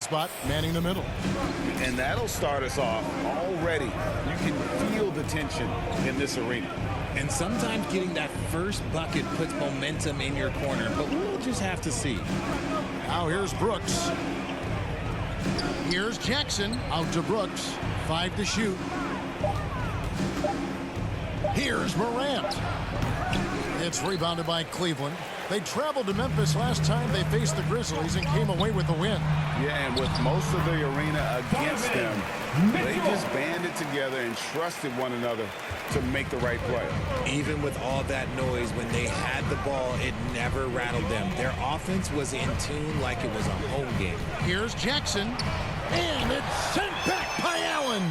spot, manning the middle. And that'll start us off already. You can feel the tension in this arena. And sometimes getting that first bucket puts momentum in your corner, but we'll just have to see. Now here's Brooks. Here's Jackson, out to Brooks. 5 to shoot. Here's Morant. It's rebounded by Cleveland. They traveled to Memphis last time they faced the Grizzlies and came away with the win. Yeah, and with most of the arena against them, they just banded together and trusted one another to make the right play. Even with all that noise, when they had the ball, it never rattled them. Their offense was in tune like it was a home game. Here's Jackson, and it's sent back by Allen.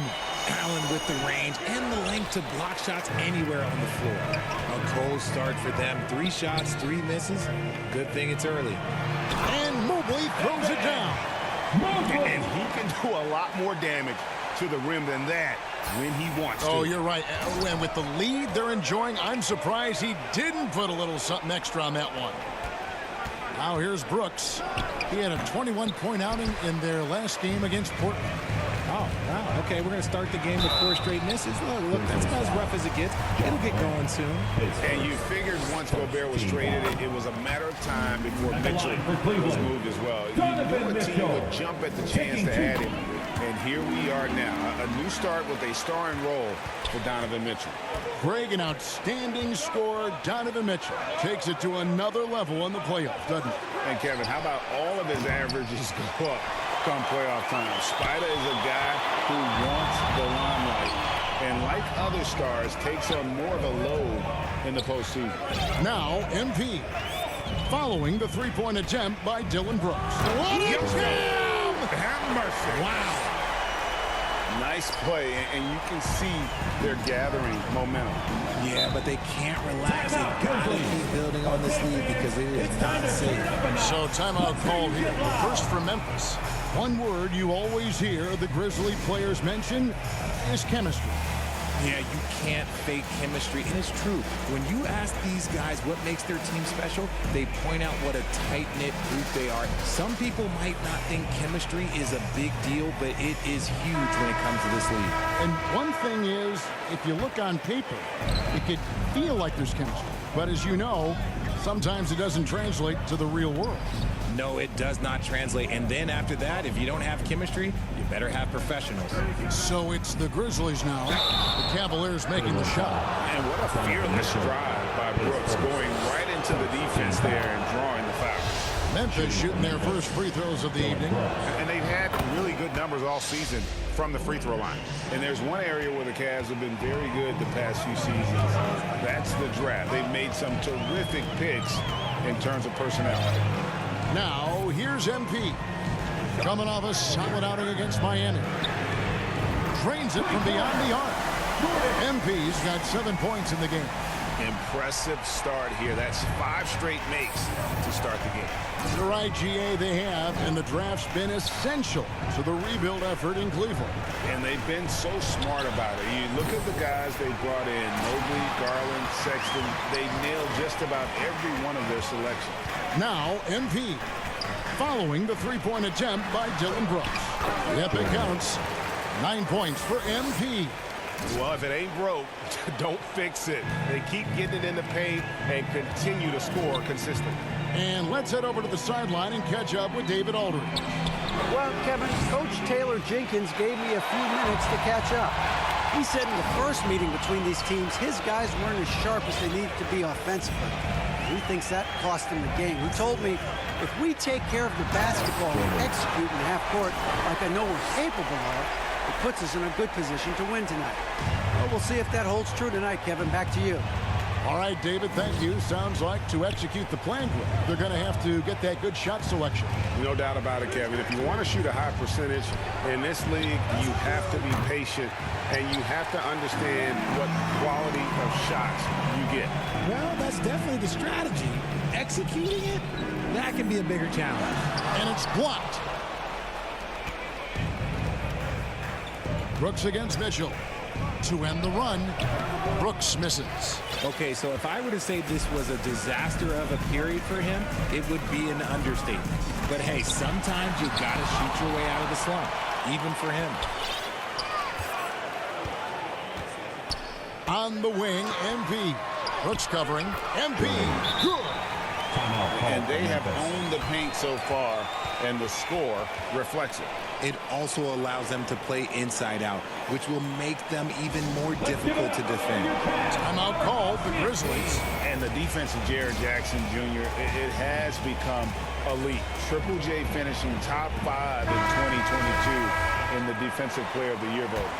Allen with the range and the length to block shots anywhere on the floor. A cold start for them. 3 shots, 3 misses. Good thing it's early. And Mobley throws it down. And he can do a lot more damage to the rim than that when he wants to. Oh, you're right. And with the lead they're enjoying, I'm surprised he didn't put a little something extra on that one. Now here's Brooks. He had a 21-point outing in their last game against Portland. Oh, wow. Okay, we're going to start the game with 4 straight misses. Look, that's about as rough as it gets. It'll get going soon. And you figured once Gobert was traded, it was a matter of time before Mitchell was moved as well. You knew a team would jump at the chance to add him. And here we are now. A new start with a starring role for Donovan Mitchell. Greg, an outstanding scorer. Donovan Mitchell takes it to another level in the playoffs, doesn't he? And Kevin, how about all of his averages go up come playoff time? Spider is a guy who wants the limelight, and like other stars, takes on more of a load in the postseason. Now, MP. Following the three-point attempt by Dylan Brooks. What a jam! Have mercy. Wow. Nice play, and you can see they're gathering momentum. Yeah, but they can't relax. They got to keep building on this lead because it is not safe. So timeout called here. First from Memphis. One word you always hear the Grizzly players mention is chemistry. Yeah, you can't fake chemistry, and it's true. When you ask these guys what makes their team special, they point out what a tight-knit group they are. Some people might not think chemistry is a big deal, but it is huge when it comes to this league. And one thing is, if you look on paper, it could feel like there's chemistry. But as you know, sometimes it doesn't translate to the real world. No, it does not translate. And then after that, if you don't have chemistry, you better have professionals. So it's the Grizzlies now. The Cavaliers making the shot. And what a fearless drive by Brooks, going right into the defense there and drawing the foul. Memphis shooting their first free throws of the evening. And they've had really good numbers all season from the free throw line. And there's one area where the Cavs have been very good the past few seasons. That's the draft. They've made some terrific picks in terms of personnel. Now, here's MP. Coming off a solid outing against Miami. Drains it from beyond the arc. MP's got 7 points in the game. Impressive start here. That's 5 straight makes to start the game. The right GA they have, and the draft's been essential to the rebuild effort in Cleveland. And they've been so smart about it. You look at the guys they brought in, Mobley, Garland, Sexton. They nailed just about every one of their selections. Now, MP. Following the three-point attempt by Dylan Brooks. Yep, it counts. 9 points for MP. Well, if it ain't broke, don't fix it. They keep getting it in the paint and continue to score consistently. And let's head over to the sideline and catch up with David Aldridge. Well, Kevin, Coach Taylor Jenkins gave me a few minutes to catch up. He said in the first meeting between these teams, his guys weren't as sharp as they needed to be offensively. He thinks that cost him the game. He told me, if we take care of the basketball and execute in half court like I know we're capable of, it puts us in a good position to win tonight. Well, we'll see if that holds true tonight, Kevin. Back to you. All right, David, thank you. Sounds like to execute the plan, they're going to have to get that good shot selection. No doubt about it, Kevin. If you want to shoot a high percentage in this league, you have to be patient, and you have to understand what quality of shots you get. Well, that's definitely the strategy. Executing it, that can be a bigger challenge. And it's blocked. Brooks against Mitchell. To end the run, Brooks misses. Okay, so if I were to say this was a disaster of a period for him, it would be an understatement. But hey, sometimes you got to shoot your way out of the slump, even for him. On the wing, MP. Brooks covering. MP, good. And they have owned the paint so far, and the score reflects it. It also allows them to play inside out, which will make them even more difficult to defend. Timeout called the Grizzlies. And the defense of Jaren Jackson Jr., it has become elite. Triple J finishing top 5 in 2022 in the Defensive Player of the Year vote.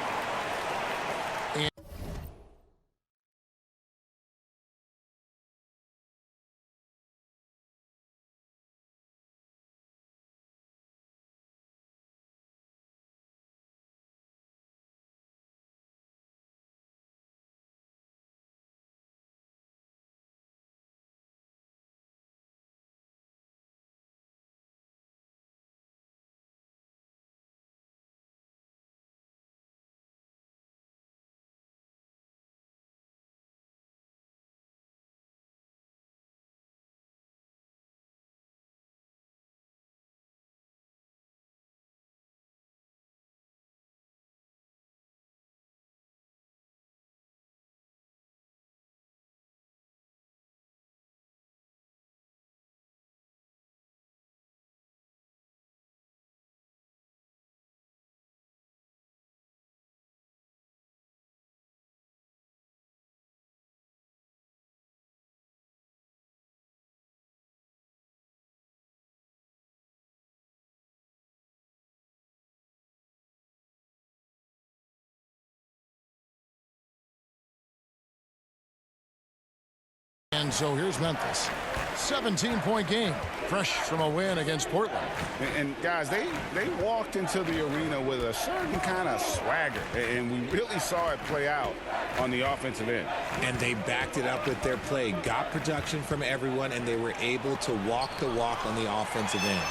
And so here's Memphis. 17-point game, fresh from a win against Portland. And guys, they walked into the arena with a certain kind of swagger, and we really saw it play out on the offensive end. And they backed it up with their play, got production from everyone, and they were able to walk the walk on the offensive end.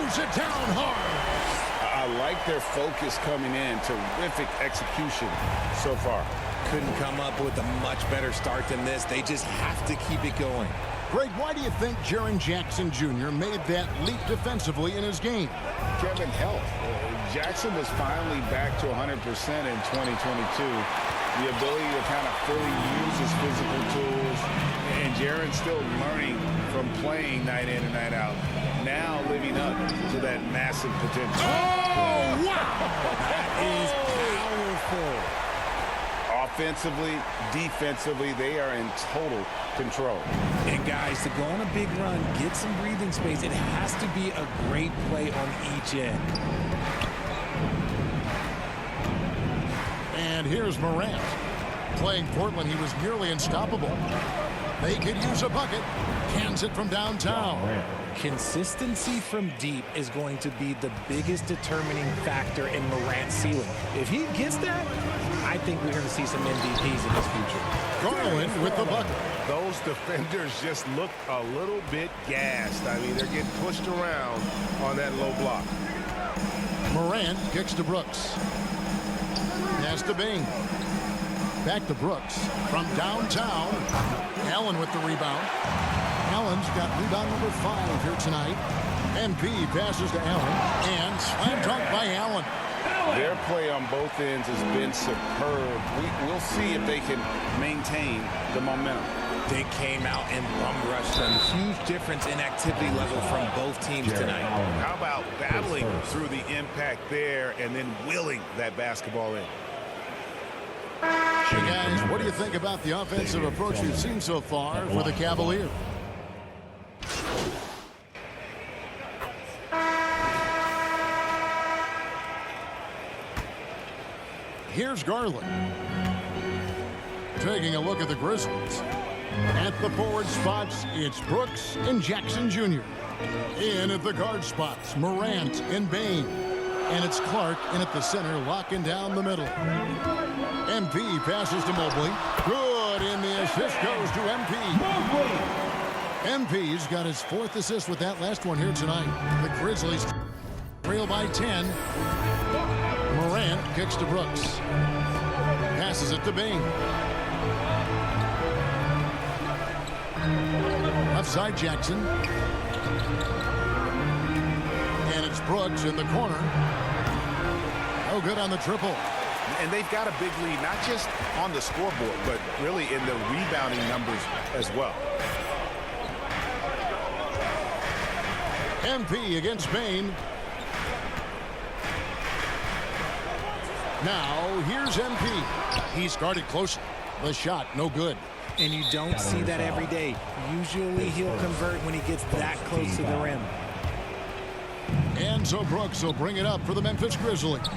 It down hard. I like their focus coming in. Terrific execution so far. Couldn't come up with a much better start than this. They just have to keep it going. Greg, why do you think Jaren Jackson Jr. made that leap defensively in his game? Kevin, health. Jackson was finally back to 100% in 2022. The ability to kind of fully use his physical tools. And Jaren's still learning from playing night in and night out. Now living up to that massive potential. Oh, wow! That is powerful. Offensively, defensively, they are in total control. And guys, to go on a big run, get some breathing space, it has to be a great play on each end. And here's Morant. Playing Portland, he was nearly unstoppable. They could use a bucket. Cans it from downtown. Consistency from deep is going to be the biggest determining factor in Morant's ceiling. If he gets that, I think we're going to see some MVPs in his future. Garland with the bucket. Those defenders just look a little bit gassed. I mean, they're getting pushed around on that low block. Morant kicks to Brooks. Pass to Bing. Back to Brooks from downtown. Allen with the rebound. Allen's got rebound number 5 here tonight. MP passes to Allen. And slam dunk by Allen. Their play on both ends has been superb. We'll see if they can maintain the momentum. They came out and bum rushed them. Huge difference in activity level from both teams tonight. How about battling through the impact there and then willing that basketball in? Hey guys, what do you think about the offensive approach we've seen so far for the Cavaliers? Here's Garland. Taking a look at the Grizzlies. At the forward spots, it's Brooks and Jackson Jr. In at the guard spots, Morant and Bane. And it's Clark in at the center, locking down the middle. MP passes to Mobley. Good put in. The assist goes to MP. MP's got his 4th assist with that last one here tonight. The Grizzlies trail by 10. Morant kicks to Brooks. Passes it to Bain. Left side Jackson. And it's Brooks in the corner. Oh, good on the triple. And they've got a big lead, not just on the scoreboard, but really in the rebounding numbers as well. MP against Bain. Now, here's MP. He's guarded close. The shot, no good. And you don't see that every day. Usually he'll convert when he gets that close to the rim. And so Brooks will bring it up for the Memphis Grizzlies.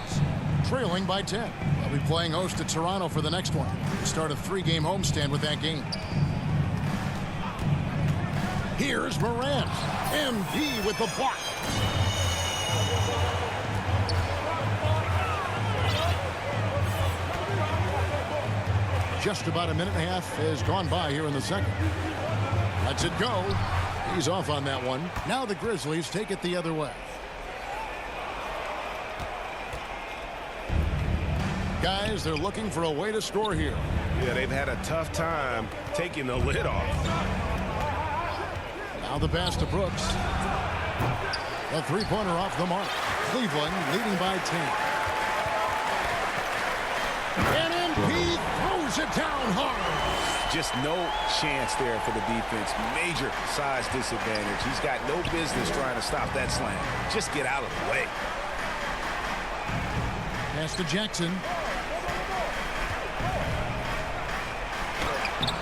Trailing by 10. They'll be playing host to Toronto for the next one. Start a 3-game homestand with that game. Here's Morant. MP with the block. Just about a minute and a half has gone by here in the second. Lets it go. He's off on that one. Now the Grizzlies take it the other way. Guys, they're looking for a way to score here. Yeah, they've had a tough time taking the lid off. Now the pass to Brooks. A 3-pointer off the mark. Cleveland leading by 10. And MP throws it down hard. Just no chance there for the defense. Major size disadvantage. He's got no business trying to stop that slam. Just get out of the way. Pass to Jackson.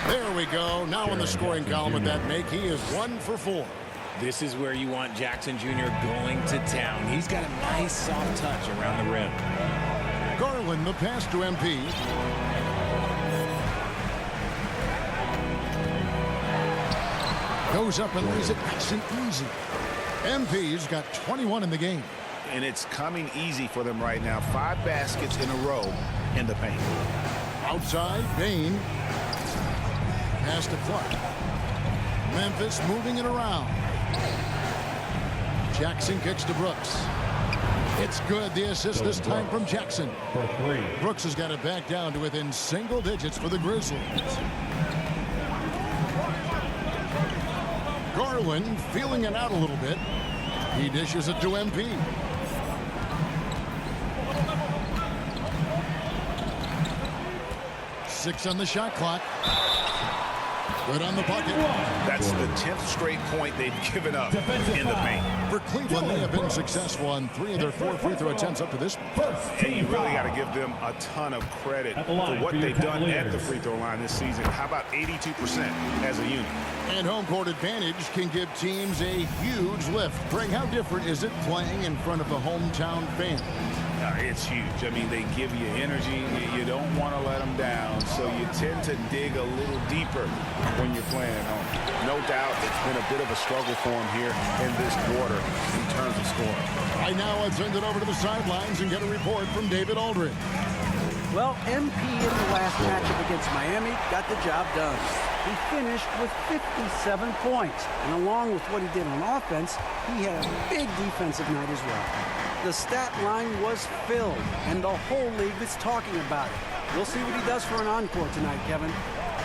There we go. Now in the scoring column with that make, he is 1 for 4. This is where you want Jackson Jr. going to town. He's got a nice soft touch around the rim. Garland, the pass to MP. Goes up and lays it nice and easy. MP's got 21 in the game. And it's coming easy for them right now. 5 baskets in a row in the paint. Outside, Bain. Pass to Clark. Memphis moving it around. Jackson kicks to Brooks. It's good. The assist this time from Jackson. Brooks has got it back down to within single digits for the Grizzlies. Garland feeling it out a little bit. He dishes it to MP. Six on the shot clock. Good on the bucket. That's the 10th straight point they've given up in the paint. For Cleveland, they have been successful on 3 of their 4 free throw attempts up to this point. And you really got to give them a ton of credit for what they've done at the free throw line this season. How about 82% as a unit? And home court advantage can give teams a huge lift. Greg, how different is it playing in front of a hometown fan? It's huge. I mean, they give you energy. You don't want to let them down, so you tend to dig a little deeper when you're playing at home. No doubt it's been a bit of a struggle for them here in this quarter in terms of scoring. Right now, let's send it over to the sidelines and get a report from David Aldridge. Well, MP in the last matchup against Miami got the job done. He finished with 57 points, and along with what he did on offense, he had a big defensive night as well. The stat line was filled, and the whole league is talking about it. We'll see what he does for an encore tonight, Kevin.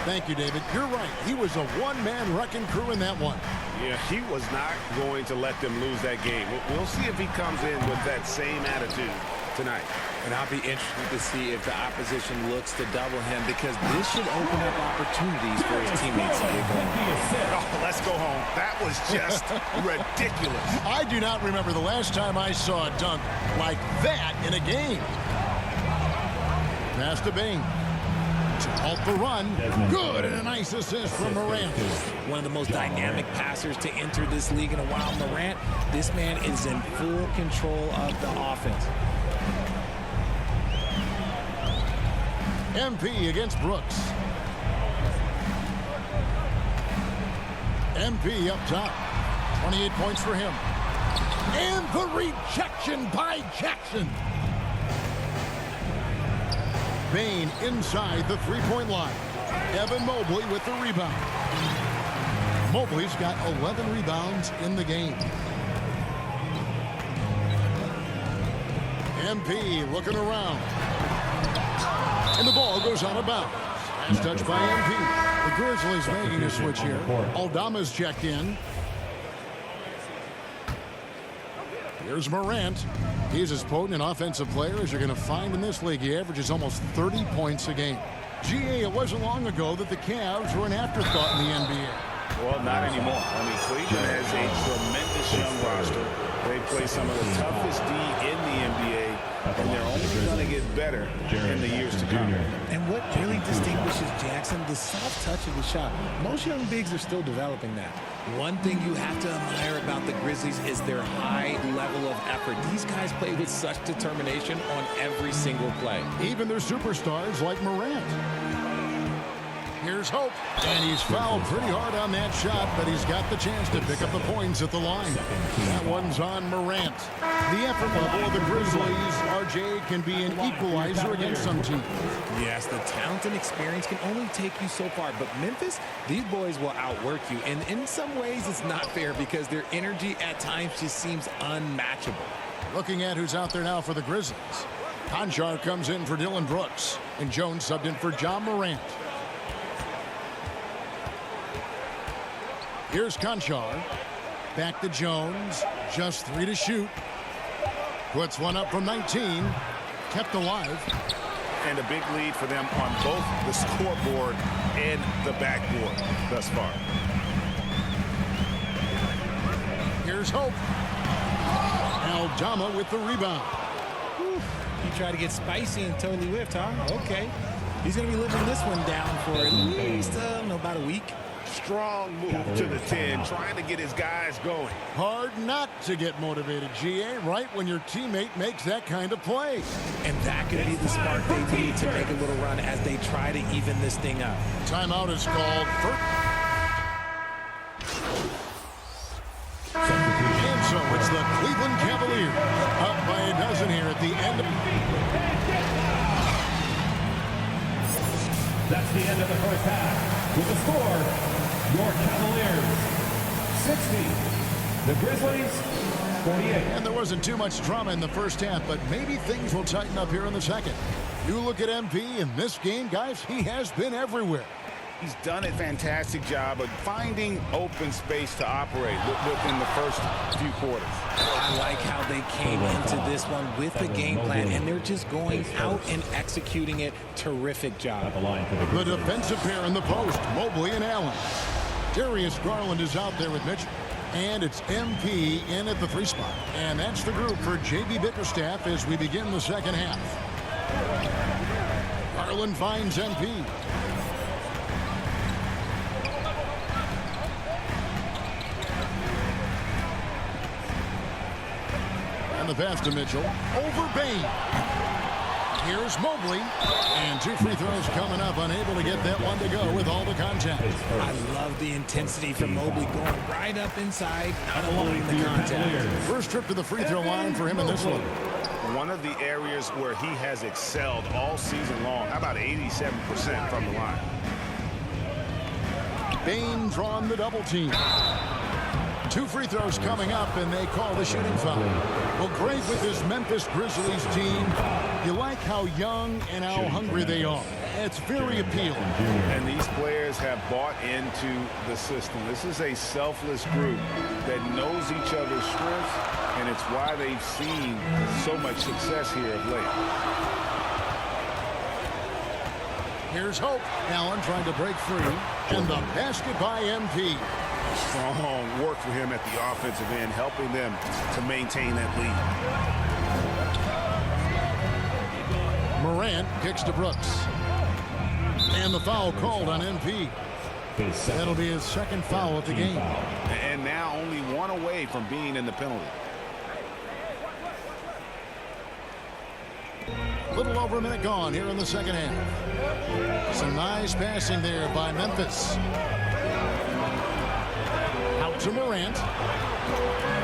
Thank you, David. You're right. He was a one-man wrecking crew in that one. Yeah, he was not going to let them lose that game. We'll see if he comes in with that same attitude tonight. And I'll be interested to see if the opposition looks to double him, because this should open up opportunities for his teammates to get going. Oh, let's go home. That was just ridiculous. I do not remember the last time I saw a dunk like that in a game. Pass to Bain. To halt the run. Good, and a nice assist from Morant. One of the most dynamic passers to enter this league in a while, Morant. This man is in full control of the offense. MP against Brooks. MP up top. 28 points for him. And the rejection by Jackson. Bain inside the three-point line. Evan Mobley with the rebound. Mobley's got 11 rebounds in the game. MP looking around. And the ball goes out of bounds. Last touch by MP. The Grizzlies making a switch here. Aldama's checked in. Here's Morant. He's as potent an offensive player as you're going to find in this league. He averages almost 30 points a game. GA, it wasn't long ago that the Cavs were an afterthought in the NBA. Well, not anymore. I mean, Cleveland has a tremendous young roster. They play some of the toughest D in the NBA, and they're only going to get better in the years to come. And what really distinguishes Jackson, the soft touch of the shot. Most young bigs are still developing that. One thing you have to admire about the Grizzlies is their high level of effort. These guys play with such determination on every single play. Even their superstars like Morant. Here's Hope, and he's fouled pretty hard on that shot, but he's got the chance to pick up the points at the line. That one's on Morant. The effort level of the Grizzlies, RJ, can be an equalizer against some teams. Yes, the talent and experience can only take you so far, but Memphis, these boys will outwork you, and in some ways it's not fair because their energy at times just seems unmatchable. Looking at who's out there now for the Grizzlies. Conchar comes in for Dylan Brooks, and Jones subbed in for John Morant. Here's Conchar. Back to Jones. Just 3 to shoot. Puts one up from 19. Kept alive. And a big lead for them on both the scoreboard and the backboard thus far. Here's Hope. Aldama with the rebound. Whew. You try to get spicy and totally whiffed, huh? Okay. He's going to be living this one down for at least, about a week. Strong move to the 10, trying to get his guys going. Hard not to get motivated, GA, right when your teammate makes that kind of play. And that could be the spark they need to make a little run as they try to even this thing up. Timeout is called for... And so it's the Cleveland Cavaliers up by a dozen here at the end of... That's the end of the first half. With the score, your Cavaliers 60, the Grizzlies 48. And there wasn't too much drama in the first half, but maybe things will tighten up here in the second. You look at MP in this game, guys, he has been everywhere. He's done a fantastic job of finding open space to operate within the first few quarters. I like how they came into this one with the game plan, and they're just going out and executing it. Terrific job. The defensive pair in the post, Mobley and Allen. Darius Garland is out there with Mitchell. And it's MP in at the 3 spot. And that's the group for J.B. Bickerstaff as we begin the second half. Garland finds MP. And the pass to Mitchell. Over Bain. Here's Mobley. And 2 free throws coming up. Unable to get that one to go with all the contact. I love the intensity from Mobley going right up inside, not avoiding the contact. First trip to the free throw line for him in this one. One of the areas where he has excelled all season long. How about 87% from the line? Bain drawn the double team. 2 free throws coming up, and they call the shooting foul. Well, great with this Memphis Grizzlies team. You like how young and how hungry they are. It's very appealing. And these players have bought into the system. This is a selfless group that knows each other's strengths, and it's why they've seen so much success here of late. Here's Hope. Allen trying to break free. And the basket by MP. Strong work for him at the offensive end, helping them to maintain that lead. Morant kicks to Brooks. And the foul called on MP. That'll be his second foul of the game. And now only 1 away from being in the penalty. A little over a minute gone here in the second half. Some nice passing there by Memphis. Out to Morant.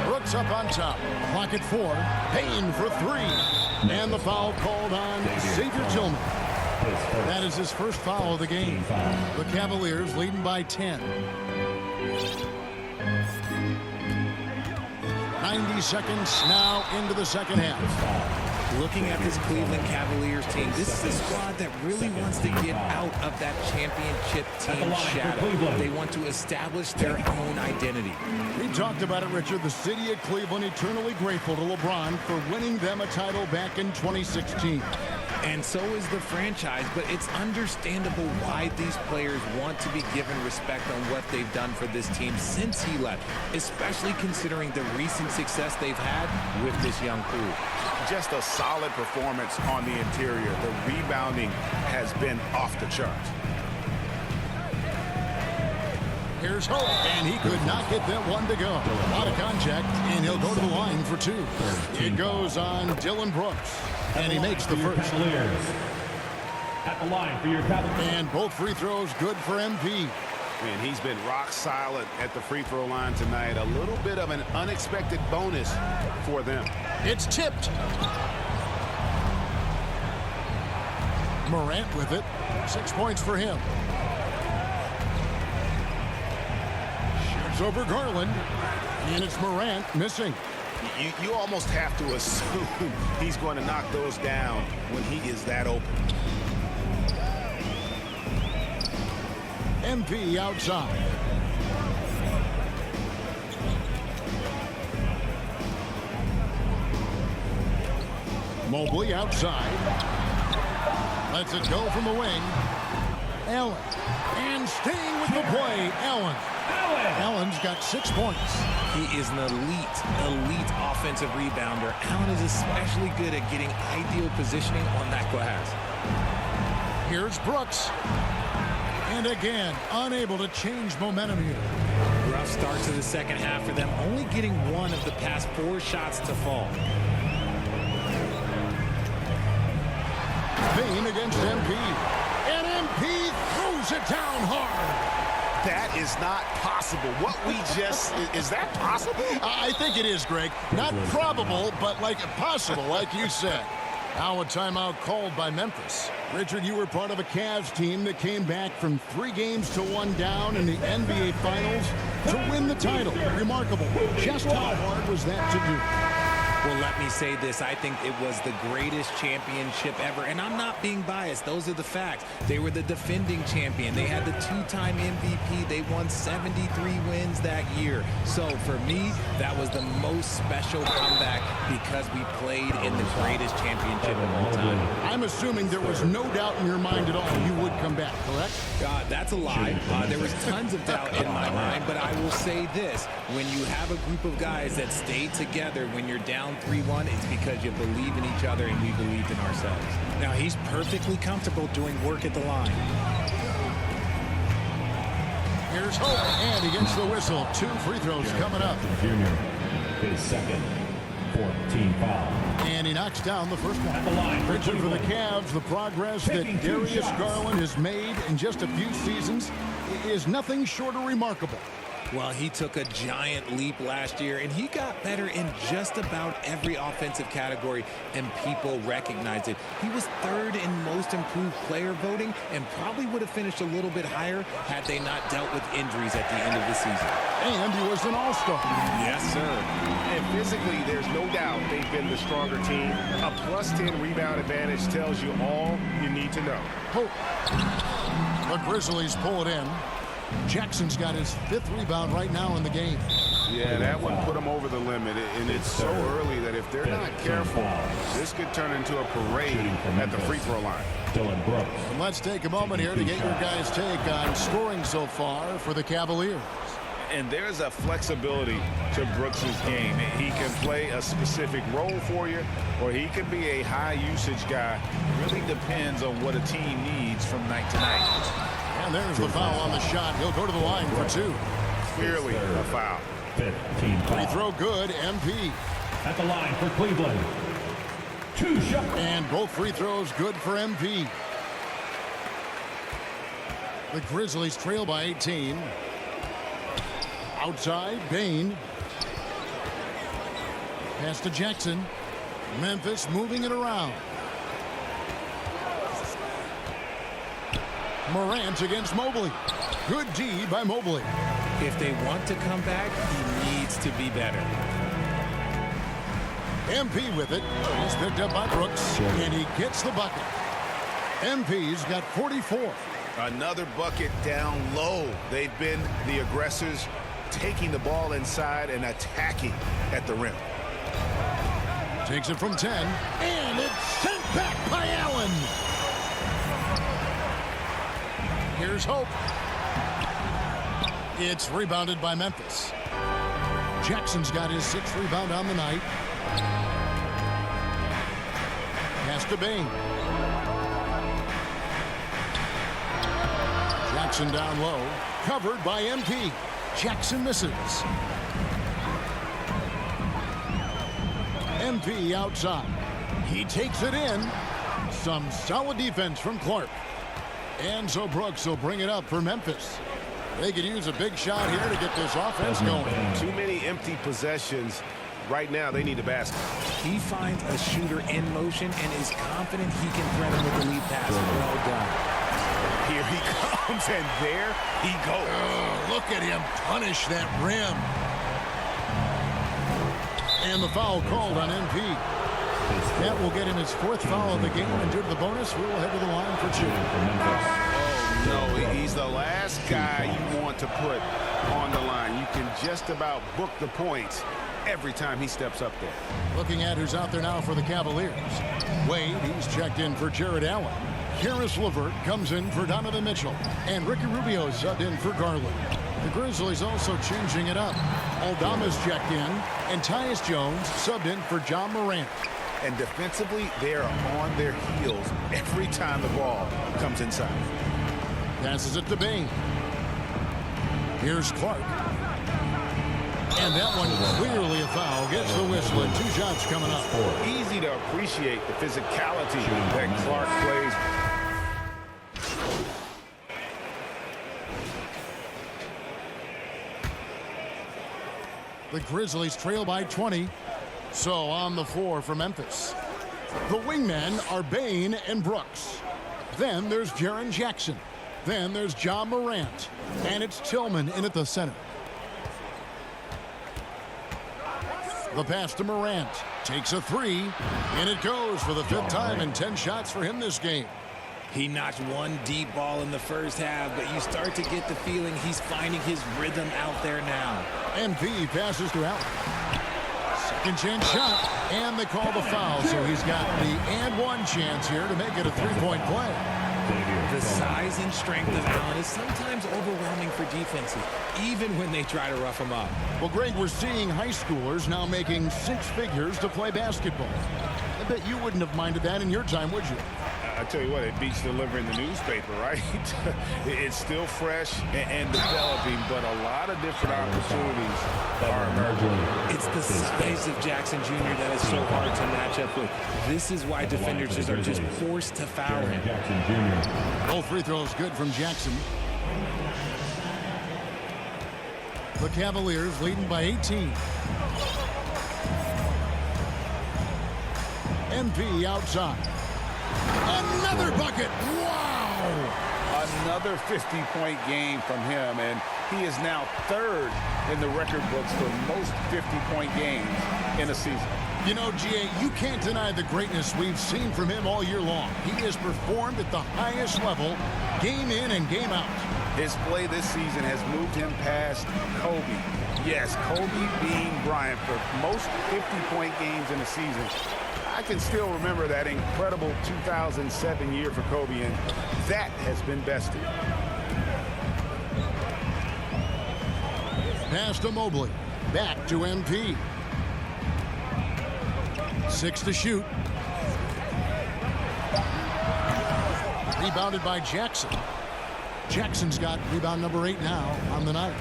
Brooks up on top. Clock at 4. Payne for 3. And the foul called on Xavier Tillman. That is his first foul of the game. The Cavaliers leading by 10. 90 seconds now into the second half. Looking at this Cleveland Cavaliers team, this is a squad that really wants to get out of that championship team shadow. They want to establish their own identity. We talked about it, Richard. The city of Cleveland eternally grateful to LeBron for winning them a title back in 2016. And so is the franchise, but it's understandable why these players want to be given respect on what they've done for this team since he left, especially considering the recent success they've had with this young crew. Just a solid performance on the interior. The rebounding has been off the charts. Here's Hope, and he could not get that one to go. Out of contact, and he'll go to the line for two. It goes on Dylan Brooks, and he makes the first. At the line for your Cavaliers. And both free throws good for MP. And he's been rock solid at the free throw line tonight. A little bit of an unexpected bonus for them. It's tipped. Morant with it. 6 points for him. Shoots over Garland. And it's Morant missing. You almost have to assume he's going to knock those down when he is that open. MP outside. Mobley outside. Lets it go from the wing. Allen. And staying with the play, Allen. Allen's got 6 points. He is an elite offensive rebounder. Allen is especially good at getting ideal positioning on that glass. Here's Brooks. And again, unable to change momentum here. Rough start to the second half for them, only getting one of the past 4 shots to fall. Payne against MP. And MP throws it down hard. That is not possible. What we just, is that possible? I think it is, Greg. Not probable, but like possible, like you said. Now a timeout called by Memphis. Richard, you were part of a Cavs team that came back from 3 games to 1 down in the NBA Finals to win the title. Remarkable. Just how hard was that to do? Well, let me say this. I think it was the greatest championship ever. And I'm not being biased. Those are the facts. They were the defending champion. They had the 2-time MVP. They won 73 wins that year. So for me, that was the most special comeback because we played in the greatest championship of all time. I'm assuming there was no doubt in your mind at all you would come back, correct? That's a lie. There was tons of doubt in my mind, but I will say this. When you have a group of guys that stay together when you're down 3-1, it's because you believe in each other and we believed in ourselves. Now, he's perfectly comfortable doing work at the line. Here's Hope, and he gets the whistle. 2 free throws coming up. Junior, his second 14 foul. And he knocks down the first one. At the line for Richard, for the Cleveland. Cavs, the progress that Taking 2 Darius shots. Garland has made in just a few seasons is nothing short of remarkable. Well, he took a giant leap last year, and he got better in just about every offensive category, and people recognized it. He was 3rd in most improved player voting and probably would have finished a little bit higher had they not dealt with injuries at the end of the season. And he was an all-star. Yes, sir. And physically, there's no doubt they've been the stronger team. A +10 rebound advantage tells you all you need to know. Hope. The Grizzlies pull it in. Jackson's got his 5th rebound right now in the game. Yeah, that one put them over the limit, and it's so early that if they're not careful, this could turn into a parade at the free throw line. Dylan Brooks. And let's take a moment here to get your guys' take on scoring so far for the Cavaliers. And there's a flexibility to Brooks's game. He can play a specific role for you, or he can be a high-usage guy. It really depends on what a team needs from night to night. And there's the foul on the shot. He'll go to the line for 2. Clearly a foul. 15 Free foul. throw good, MP. At the line for Cleveland. 2 shots. And both free throws good for MP. The Grizzlies trail by 18. Outside, Payne. Pass to Jackson. Memphis moving it around. Morant against Mobley. Good D by Mobley. If they want to come back, he needs to be better. MP with it. He's picked up by Brooks, and he gets the bucket. MP's got 44. Another bucket down low. They've been the aggressors, taking the ball inside and attacking at the rim. Takes it from 10, and it's sent back by Allen. Here's Hope. It's rebounded by Memphis. Jackson's got his 6th rebound on the night. Pass to Bain. Jackson down low, covered by MP. Jackson misses. MP outside. He takes it in. Some solid defense from Clark. And so Brooks will bring it up for Memphis. They could use a big shot here to get this offense going. Too many empty possessions. Right now, they need a basket. He finds a shooter in motion and is confident he can threat him with the lead pass. Well done. Here he comes, and there he goes. Oh, look at him punish that rim. And the foul called on MP. That will get him his 4th foul of the game, and due to the bonus, we will head to the line for 2. No, he's the last guy you want to put on the line. You can just about book the points every time he steps up there. Looking at who's out there now for the Cavaliers. Wade, he's checked in for Jared Allen. Karis LeVert comes in for Donovan Mitchell. And Ricky Rubio subbed in for Garland. The Grizzlies also changing it up. Aldama's checked in, and Tyus Jones subbed in for John Morant. And defensively, they're on their heels every time the ball comes inside. Passes it to Bain. Here's Clark. And that one clearly a foul. Gets the whistle, and 2 shots coming up. Easy to appreciate the physicality that Clark plays. The Grizzlies trail by 20. So on the floor for Memphis. The wingmen are Bain and Brooks. Then there's Jaren Jackson. Then there's John Morant. And it's Tillman in at the center. The pass to Morant. Takes a 3. And it goes for the 5th time, and 10 shots for him this game. He notched one deep ball in the first half, but you start to get the feeling he's finding his rhythm out there now. MP passes to Allen. Second chance shot, and they call the foul, so he's got the and 1 chance here to make it a 3-point play. The size and strength of Allen is sometimes overwhelming for defenses, even when they try to rough him up. Well, Greg, we're seeing high schoolers now making 6 figures to play basketball. I bet you wouldn't have minded that in your time, would you? I tell you what, it beats delivering the newspaper, right? It's still fresh and developing, but a lot of different opportunities are emerging. It's the size of Jackson Jr. that is so hard to match up with. This is why defenders are just forced to foul him. Both free throws good from Jackson. The Cavaliers leading by 18. MP outside. Another bucket. Wow. Another 50-point game from him, and he is now 3rd in the record books for most 50-point games in a season. You know, G.A., you can't deny the greatness we've seen from him all year long. He has performed at the highest level, game in and game out. His play this season has moved him past Kobe. Yes, Kobe being Bryant for most 50-point games in a season. I can still remember that incredible 2007 year for Kobe, and that has been bested. Pass to Mobley. Back to MP. 6 to shoot. Rebounded by Jackson. Jackson's got rebound number 8 now on the night.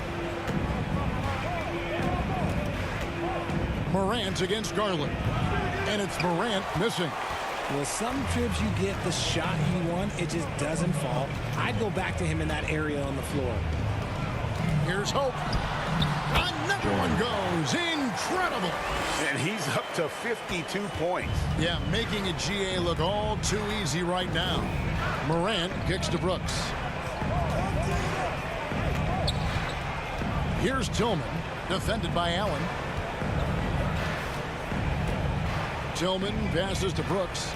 Morant against Garland. And it's Morant missing. Well, some trips you get the shot you want, it just doesn't fall. I'd go back to him in that area on the floor. Here's Hope. Another one goes. Incredible. And he's up to 52 points. Yeah, making a GA look all too easy right now. Morant kicks to Brooks. Here's Tillman, defended by Allen. Tillman passes to Brooks.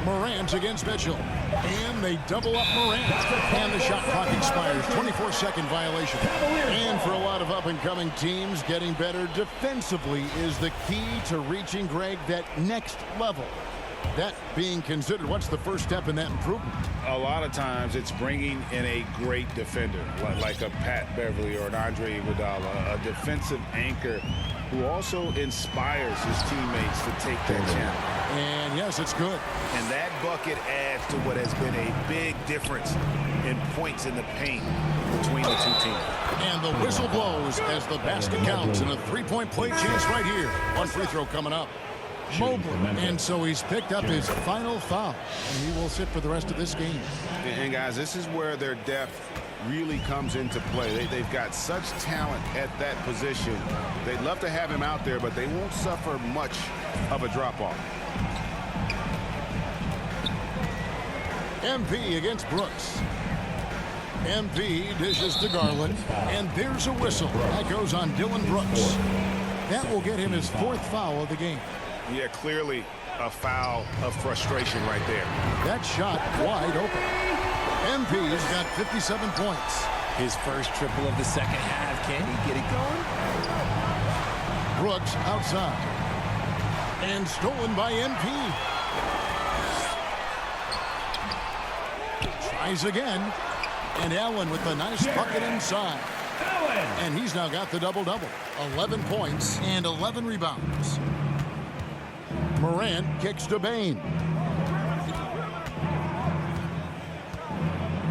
Morant against Mitchell. And they double up Morant. And the shot clock expires. 24-second violation. And for a lot of up-and-coming teams, getting better defensively is the key to reaching, Greg, that next level. That being considered, what's the first step in that improvement? A lot of times it's bringing in a great defender, like a Pat Beverly or an Andre Iguodala, a defensive anchor who also inspires his teammates to take that challenge. And yes, it's good. And that bucket adds to what has been a big difference in points in the paint between the two teams. And the whistle blows as the basket counts, and a three-point play chance right here. One free throw coming up. Mobley, and so he's picked up his final foul, and he will sit for the rest of this game. And guys, this is where their depth really comes into play. They've got such talent at that position. They'd love to have him out there, but they won't suffer much of a drop-off. MP against Brooks. MP dishes to Garland, and there's a whistle. That goes on Dylan Brooks. That will get him his fourth foul of the game. Yeah, clearly a foul of frustration right there. That shot wide open. MP's got 57 points. His first triple of the second half. Can he get it going? Brooks outside. And stolen by MP. Tries again. And Allen with a nice bucket inside. And he's now got the double-double. 11 points and 11 rebounds. Morant kicks to Bain.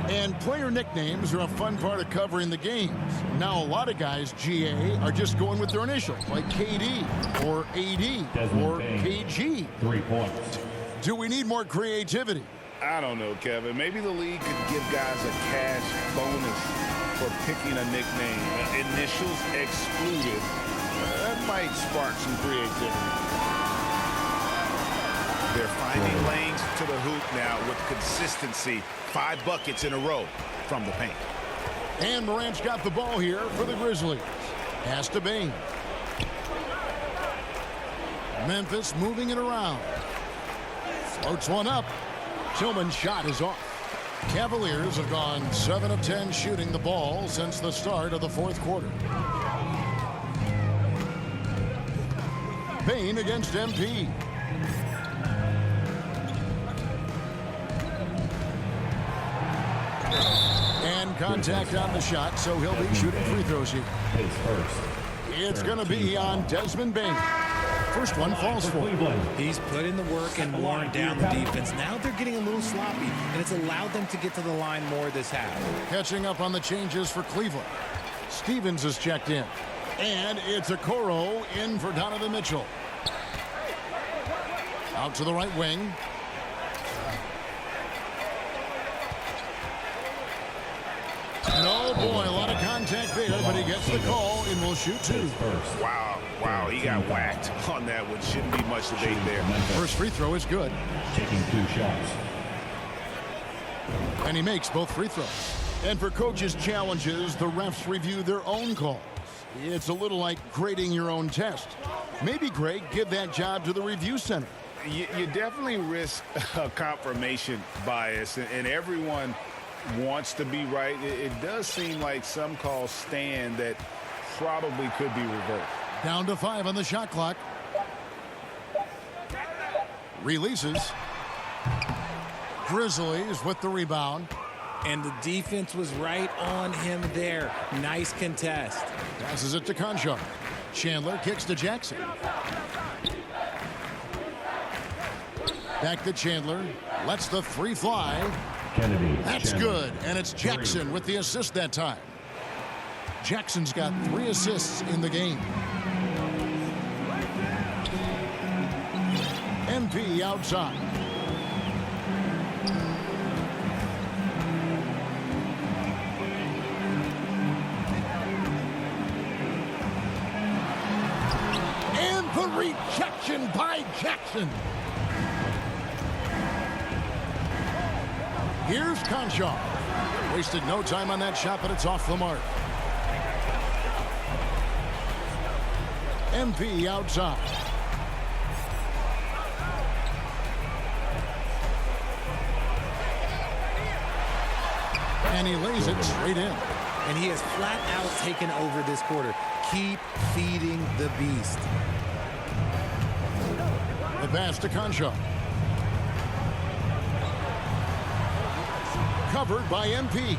And player nicknames are a fun part of covering the games. Now a lot of guys, GA, are just going with their initials, like KD or AD or KG. 3 points. Do we need more creativity? I don't know, Kevin. Maybe the league could give guys a cash bonus for picking a nickname. Initials excluded. That might spark some creativity. They're finding lanes to the hoop now with consistency. 5 buckets in a row from the paint. And Morant's got the ball here for the Grizzlies. Pass to Bain. Memphis moving it around. Floats one up. Tillman's shot is off. Cavaliers have gone 7 of 10 shooting the ball since the start of the fourth quarter. Bain against MP. And contact on the shot, so he'll be shooting free throws here. It's going to be on Desmond Bain. First one falls for him. He's put in the work and worn down the defense. Now they're getting a little sloppy, and it's allowed them to get to the line more this half. Catching up on the changes for Cleveland. Stevens is checked in. And it's Okoro in for Donovan Mitchell. Out to the right wing. No, boy, a lot of contact there, but he gets the call and will shoot 2. Wow, he got whacked on that one. Shouldn't be much debate there. First free throw is good. Taking 2 shots. And he makes both free throws. And for coaches' challenges, the refs review their own calls. It's a little like grading your own test. Maybe, Greg, give that job to the review center. You definitely risk a confirmation bias, and everyone wants to be right. It does seem like some calls stand that probably could be reversed. Down to 5 on the shot clock. Releases. Grizzlies with the rebound. And the defense was right on him there. Nice contest. Passes it to Conchar. Chandler kicks to Jackson. Back to Chandler. Lets the 3 fly. Kennedy. That's Chandler. good. And it's Jackson with the assist that time. Jackson's got 3 assists in the game. MP outside. And the rejection by Jackson. Here's Conchar. Wasted no time on that shot, but it's off the mark. MP outside. And he lays it straight in. And he has flat out taken over this quarter. Keep feeding the beast. The pass to Concho. Covered by MP.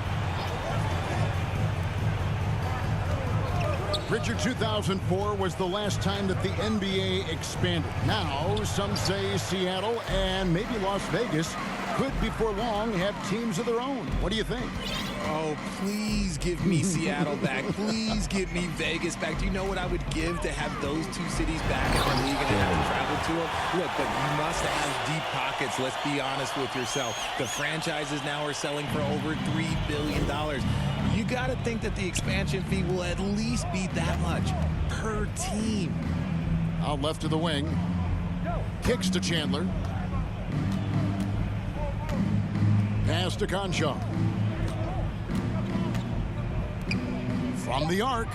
Bridger, 2004 was the last time that the NBA expanded. Now, some say Seattle and maybe Las Vegas could before long have teams of their own. What do you think? Oh, please give me Seattle back. Please give me Vegas back. Do you know what I would give to have those two cities back in the league and have to travel to them? Look, but you must have deep pockets. Let's be honest with yourself. The franchises now are selling for over $3 billion. You got to think that the expansion fee will at least be that much per team. Out left of the wing. Kicks to Chandler. Pass to Concho. From the arc.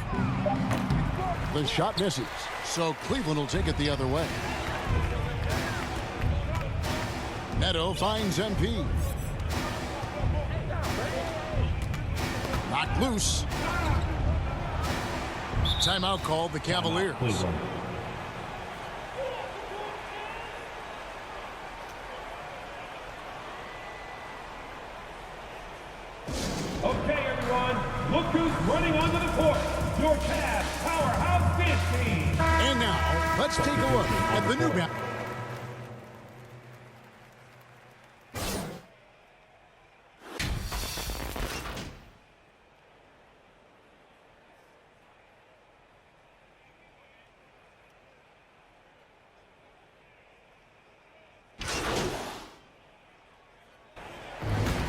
The shot misses. So Cleveland will take it the other way. Neto finds MP. Knocked loose. Timeout called the Cavaliers. Okay, everyone, look who's running onto the court. Your Cavs powerhouse bench team. And now, let's take a look at the new back.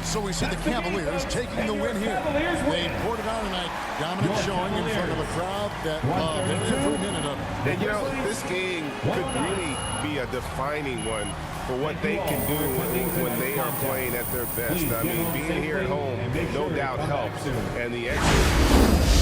So we see the Cavaliers taking the win here. They poured it on tonight. Dominant showing in front of a crowd that loved every minute of it. And, you know, this game could really be a defining one for what they can do when they are playing at their best. I mean, being here at home, no doubt helps. And the extra